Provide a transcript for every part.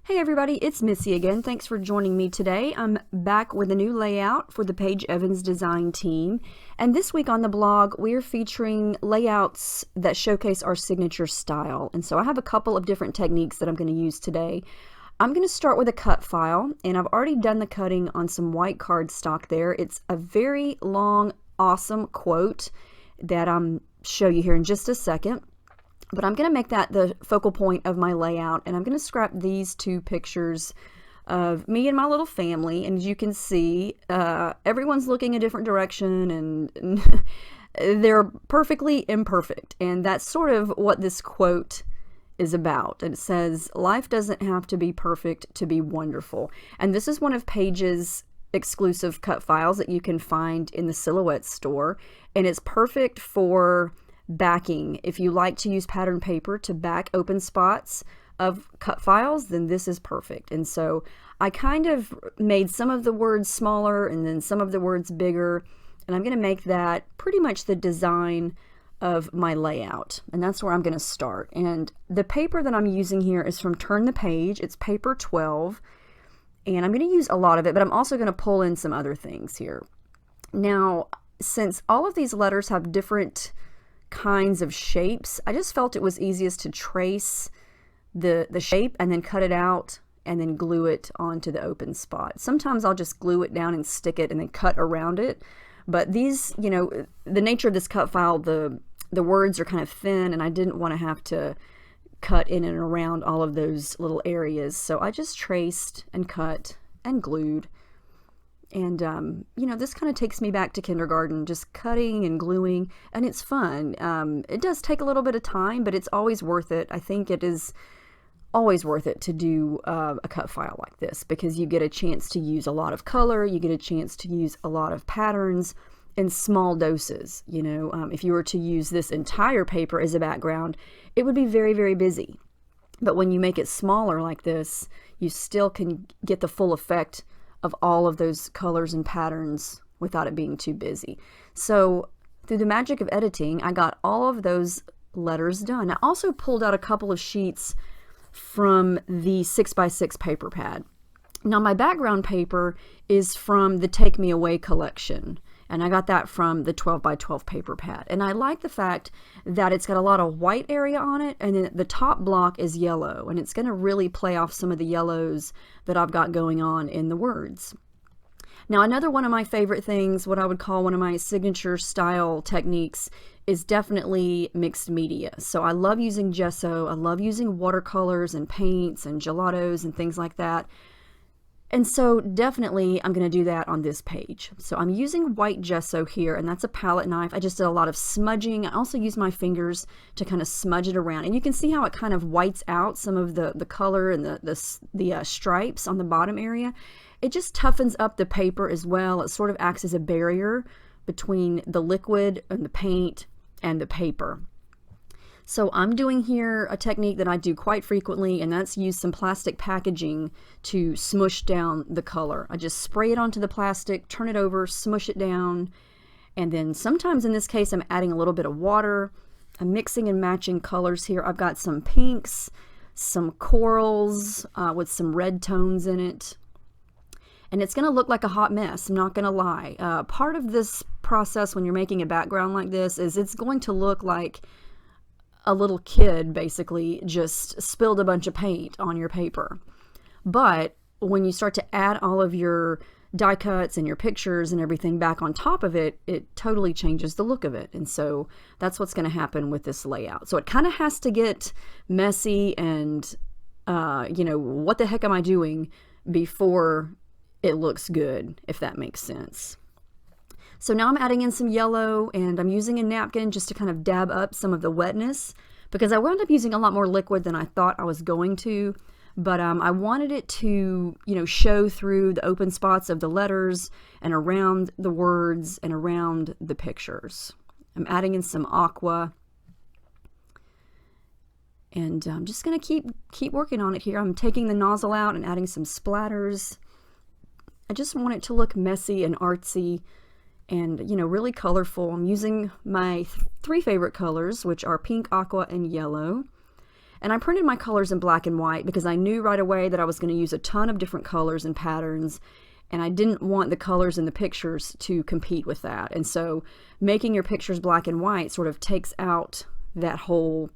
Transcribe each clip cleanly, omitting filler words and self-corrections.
Hey everybody, it's Missy again. Thanks for joining me today. I'm back with a new layout for the Paige Evans design team. And this week on the blog, we're featuring layouts that showcase our signature style. And so I have a couple of different techniques that I'm going to use today. I'm going to start with a cut file, and I've already done the cutting on some white cardstock there. It's a very long, awesome quote that I'll show you here in just a second. But I'm going to make that the focal point of my layout, and I'm going to scrap these two pictures of me and my little family. And as you can see, everyone's looking a different direction, and they're perfectly imperfect. And that's sort of what this quote is about. And it says, "Life doesn't have to be perfect to be wonderful." And this is one of Paige's exclusive cut files that you can find in the Silhouette store. And it's perfect for backing. If you like to use pattern paper to back open spots of cut files, then this is perfect. And so I kind of made some of the words smaller and then some of the words bigger, and I'm going to make that pretty much the design of my layout. And that's where I'm going to start. And the paper that I'm using here is from Turn the Page. It's paper 12, and I'm going to use a lot of it, but I'm also going to pull in some other things here. Now, since all of these letters have different kinds of shapes, I just felt it was easiest to trace the shape and then cut it out and then glue it onto the open spot. Sometimes I'll just glue it down and stick it and then cut around it. But these, you know, the nature of this cut file, the words are kind of thin, and I didn't want to have to cut in and around all of those little areas. So I just traced and cut and glued. And, you know, this kind of takes me back to kindergarten, just cutting and gluing, and it's fun. It does take a little bit of time, but it's always worth it. I think it is always worth it to do a cut file like this, because you get a chance to use a lot of color, you get a chance to use a lot of patterns in small doses. You know, if you were to use this entire paper as a background, it would be very, very busy. But when you make it smaller like this, you still can get the full effect of all of those colors and patterns without it being too busy. So through the magic of editing, I got all of those letters done. I also pulled out a couple of sheets from the 6x6 paper pad. Now my background paper is from the Take Me Away collection, and I got that from the 12x12 paper pad. And I like the fact that it's got a lot of white area on it, and then the top block is yellow, and it's going to really play off some of the yellows that I've got going on in the words. Now, another one of my favorite things, what I would call one of my signature style techniques, is definitely mixed media. So I love using gesso, I love using watercolors and paints and gelatos and things like that. And so definitely I'm going to do that on this page. So I'm using white gesso here, and that's a palette knife. I just did a lot of smudging. I also use my fingers to kind of smudge it around. And you can see how it kind of whites out some of the color and the stripes on the bottom area. It just toughens up the paper as well. It sort of acts as a barrier between the liquid and the paint and the paper. So I'm doing here a technique that I do quite frequently, and that's use some plastic packaging to smush down the color. I just spray it onto the plastic, turn it over, smush it down, and then sometimes in this case I'm adding a little bit of water. I'm mixing and matching colors here. I've got some pinks, some corals with some red tones in it. And it's going to look like a hot mess, I'm not going to lie. Part of this process when you're making a background like this is it's going to look like a little kid basically just spilled a bunch of paint on your paper. But when you start to add all of your die cuts and your pictures and everything back on top of it, it totally changes the look of it. And so that's what's going to happen with this layout. So it kind of has to get messy and, you know, what the heck am I doing before it looks good, if that makes sense. So now I'm adding in some yellow, and I'm using a napkin just to kind of dab up some of the wetness, because I wound up using a lot more liquid than I thought I was going to, but I wanted it to, you know, show through the open spots of the letters and around the words and around the pictures. I'm adding in some aqua, and I'm just going to keep working on it here. I'm taking the nozzle out and adding some splatters. I just want it to look messy and artsy and, you know, really colorful. I'm using my three favorite colors, which are pink, aqua, and yellow. And I printed my colors in black and white because I knew right away that I was going to use a ton of different colors and patterns, and I didn't want the colors in the pictures to compete with that. And so making your pictures black and white sort of takes out that whole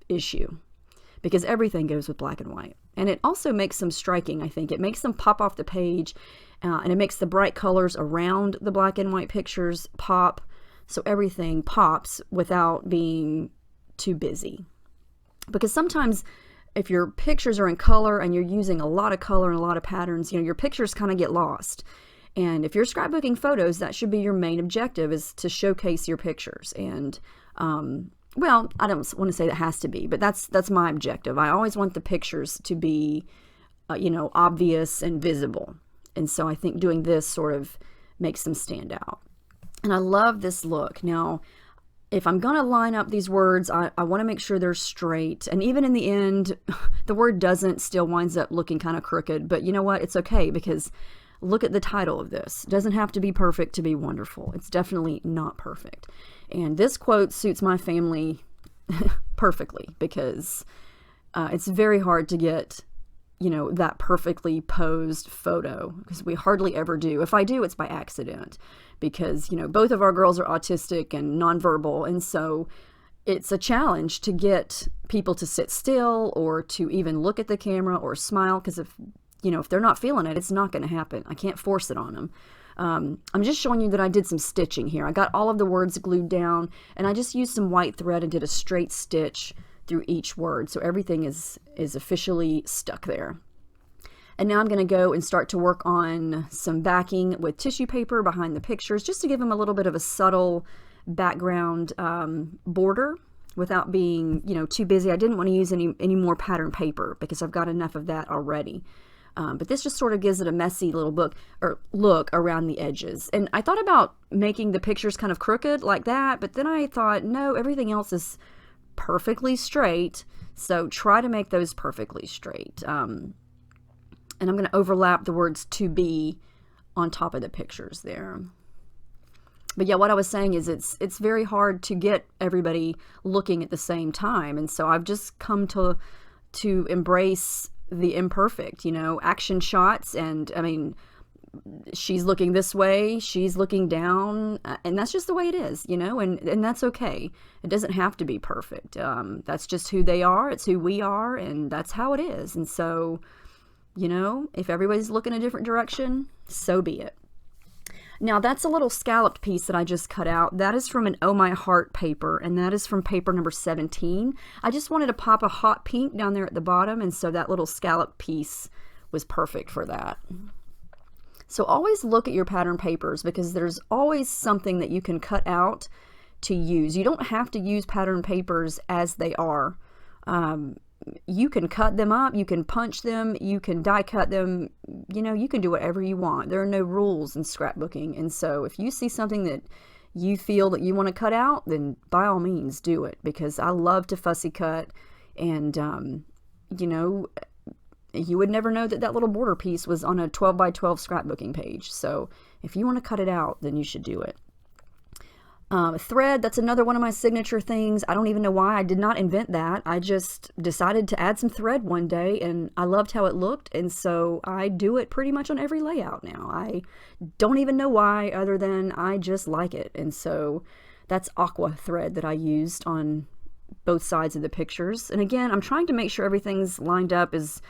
issue, because everything goes with black and white. And it also makes them striking, I think. It makes them pop off the page, and it makes the bright colors around the black and white pictures pop, so everything pops without being too busy. Because sometimes if your pictures are in color and you're using a lot of color and a lot of patterns, your pictures kind of get lost. And if you're scrapbooking photos, that should be your main objective, is to showcase your pictures. And well, I don't want to say that has to be, but that's my objective. I always want the pictures to be, obvious and visible. And so I think doing this sort of makes them stand out. And I love this look. Now, if I'm going to line up these words, I want to make sure they're straight. And even in the end, the word doesn't still winds up looking kind of crooked. But you know what? It's okay, because look at the title of this. It doesn't have to be perfect to be wonderful. It's definitely not perfect. And this quote suits my family perfectly, because it's very hard to get, that perfectly posed photo, because we hardly ever do. If I do, it's by accident, because, both of our girls are autistic and nonverbal. And so it's a challenge to get people to sit still or to even look at the camera or smile, because if they're not feeling it, it's not going to happen. I can't force it on them. I'm just showing you that I did some stitching here. I got all of the words glued down, and I just used some white thread and did a straight stitch through each word. So everything is officially stuck there. And now I'm going to go and start to work on some backing with tissue paper behind the pictures, just to give them a little bit of a subtle background border without being, too busy. I didn't want to use any more pattern paper because I've got enough of that already. But this just sort of gives it a messy little look around the edges. And I thought about making the pictures kind of crooked like that, but then I thought, no, everything else is perfectly straight, so try to make those perfectly straight. And I'm going to overlap the words "to be" on top of the pictures there. But yeah, what I was saying is it's very hard to get everybody looking at the same time, and so I've just come to embrace the imperfect, action shots. And I mean, she's looking this way, she's looking down, and that's just the way it is, and that's okay. It doesn't have to be perfect. That's just who they are, it's who we are, and that's how it is. And so, if everybody's looking a different direction, so be it. Now, that's a little scalloped piece that I just cut out. That is from an Oh My Heart paper, and that is from paper number 17. I just wanted to pop a hot pink down there at the bottom, and so that little scallop piece was perfect for that. So always look at your pattern papers, because there's always something that you can cut out to use. You don't have to use pattern papers as they are. You can cut them up, you can punch them, you can die cut them, you can do whatever you want. There are no rules in scrapbooking. And so if you see something that you feel that you want to cut out, then by all means do it, because I love to fussy cut. And, you would never know that little border piece was on a 12 by 12 scrapbooking page. So if you want to cut it out, then you should do it. Thread, that's another one of my signature things. I don't even know why I did not invent that. I just decided to add some thread one day, and I loved how it looked, and so I do it pretty much on every layout now. I don't even know why, other than I just like it. And so that's aqua thread that I used on both sides of the pictures. And again, I'm trying to make sure everything's lined up as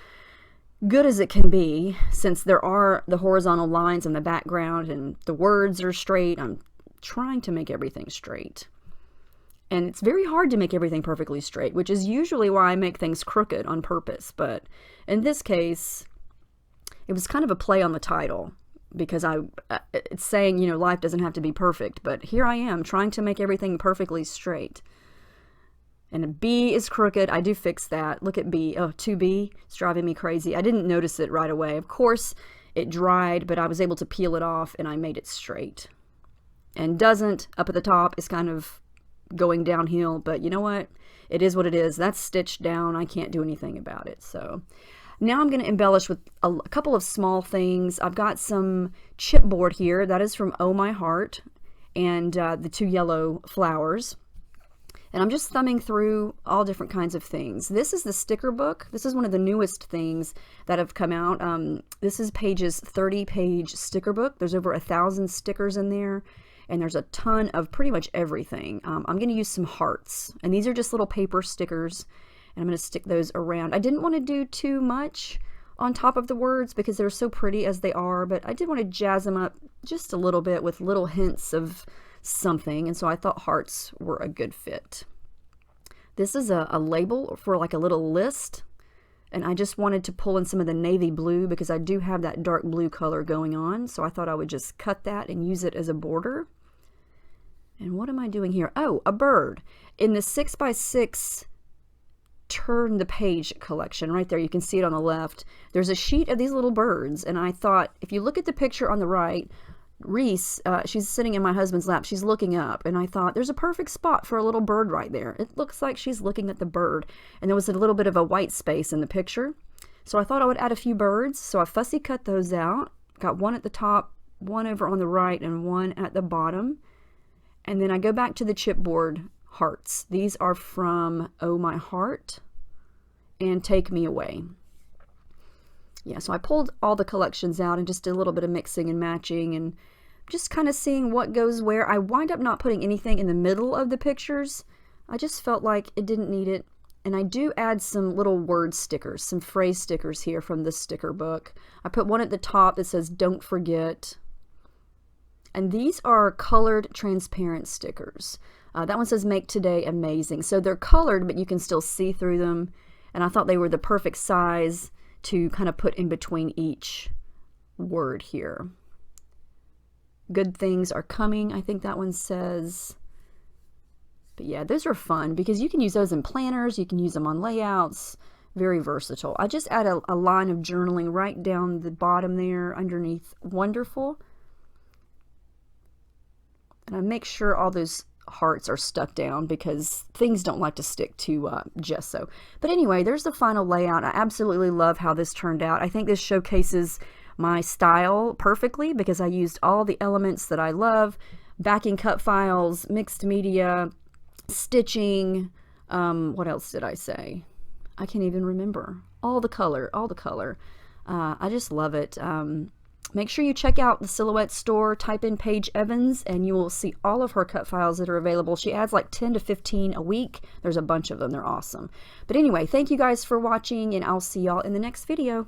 good as it can be, since there are the horizontal lines in the background and the words are straight. I'm trying to make everything straight. And it's very hard to make everything perfectly straight, which is usually why I make things crooked on purpose. But in this case, it was kind of a play on the title, because it's saying, life doesn't have to be perfect. But here I am trying to make everything perfectly straight. And a B is crooked. I do fix that. Look at B. Oh, 2B. It's driving me crazy. I didn't notice it right away. Of course, it dried, but I was able to peel it off, and I made it straight. And doesn't, up at the top, is kind of going downhill. But you know what? It is what it is. That's stitched down. I can't do anything about it. So now I'm going to embellish with a couple of small things. I've got some chipboard here. That is from Oh My Heart, and the 2 yellow flowers. And I'm just thumbing through all different kinds of things. This is the sticker book. This is one of the newest things that have come out. This is Paige's 30-page sticker book. There's over 1,000 stickers in there, and there's a ton of pretty much everything. I'm going to use some hearts, and these are just little paper stickers, and I'm going to stick those around. I didn't want to do too much on top of the words because they're so pretty as they are, but I did want to jazz them up just a little bit with little hints of something, and so I thought hearts were a good fit. This is a label for like a little list, and I just wanted to pull in some of the navy blue because I do have that dark blue color going on, so I thought I would just cut that and use it as a border. And what am I doing here? Oh, a bird. In the 6x6 Turn the Page collection, right there, you can see it on the left, there's a sheet of these little birds, and I thought, if you look at the picture on the right, Reese, she's sitting in my husband's lap, she's looking up, and I thought there's a perfect spot for a little bird right there. It looks like she's looking at the bird, and there was a little bit of a white space in the picture, so I thought I would add a few birds. So I fussy cut those out, got one at the top, one over on the right, and one at the bottom. And then I go back to the chipboard hearts. These are from Oh My Heart and Take Me Away. Yeah, so I pulled all the collections out and just did a little bit of mixing and matching and just kind of seeing what goes where. I wind up not putting anything in the middle of the pictures. I just felt like it didn't need it. And I do add some little word stickers, some phrase stickers here from the sticker book. I put one at the top that says, "Don't forget." And these are colored transparent stickers. That one says, "Make today amazing." So they're colored, but you can still see through them. And I thought they were the perfect size to kind of put in between each word here. Good things are coming, I think that one says. But yeah, those are fun because you can use those in planners, you can use them on layouts, very versatile. I just add a line of journaling right down the bottom there underneath wonderful. And I make sure all those hearts are stuck down because things don't like to stick to gesso. But anyway, there's the final layout. I absolutely love how this turned out. I think this showcases my style perfectly because I used all the elements that I love: backing cut files, mixed media, stitching, what else did I say? I can't even remember. All the color. I just love it. Make sure you check out the Silhouette store, type in Paige Evans, and you will see all of her cut files that are available. She adds like 10 to 15 a week. There's a bunch of them. They're awesome. But anyway, thank you guys for watching, and I'll see y'all in the next video.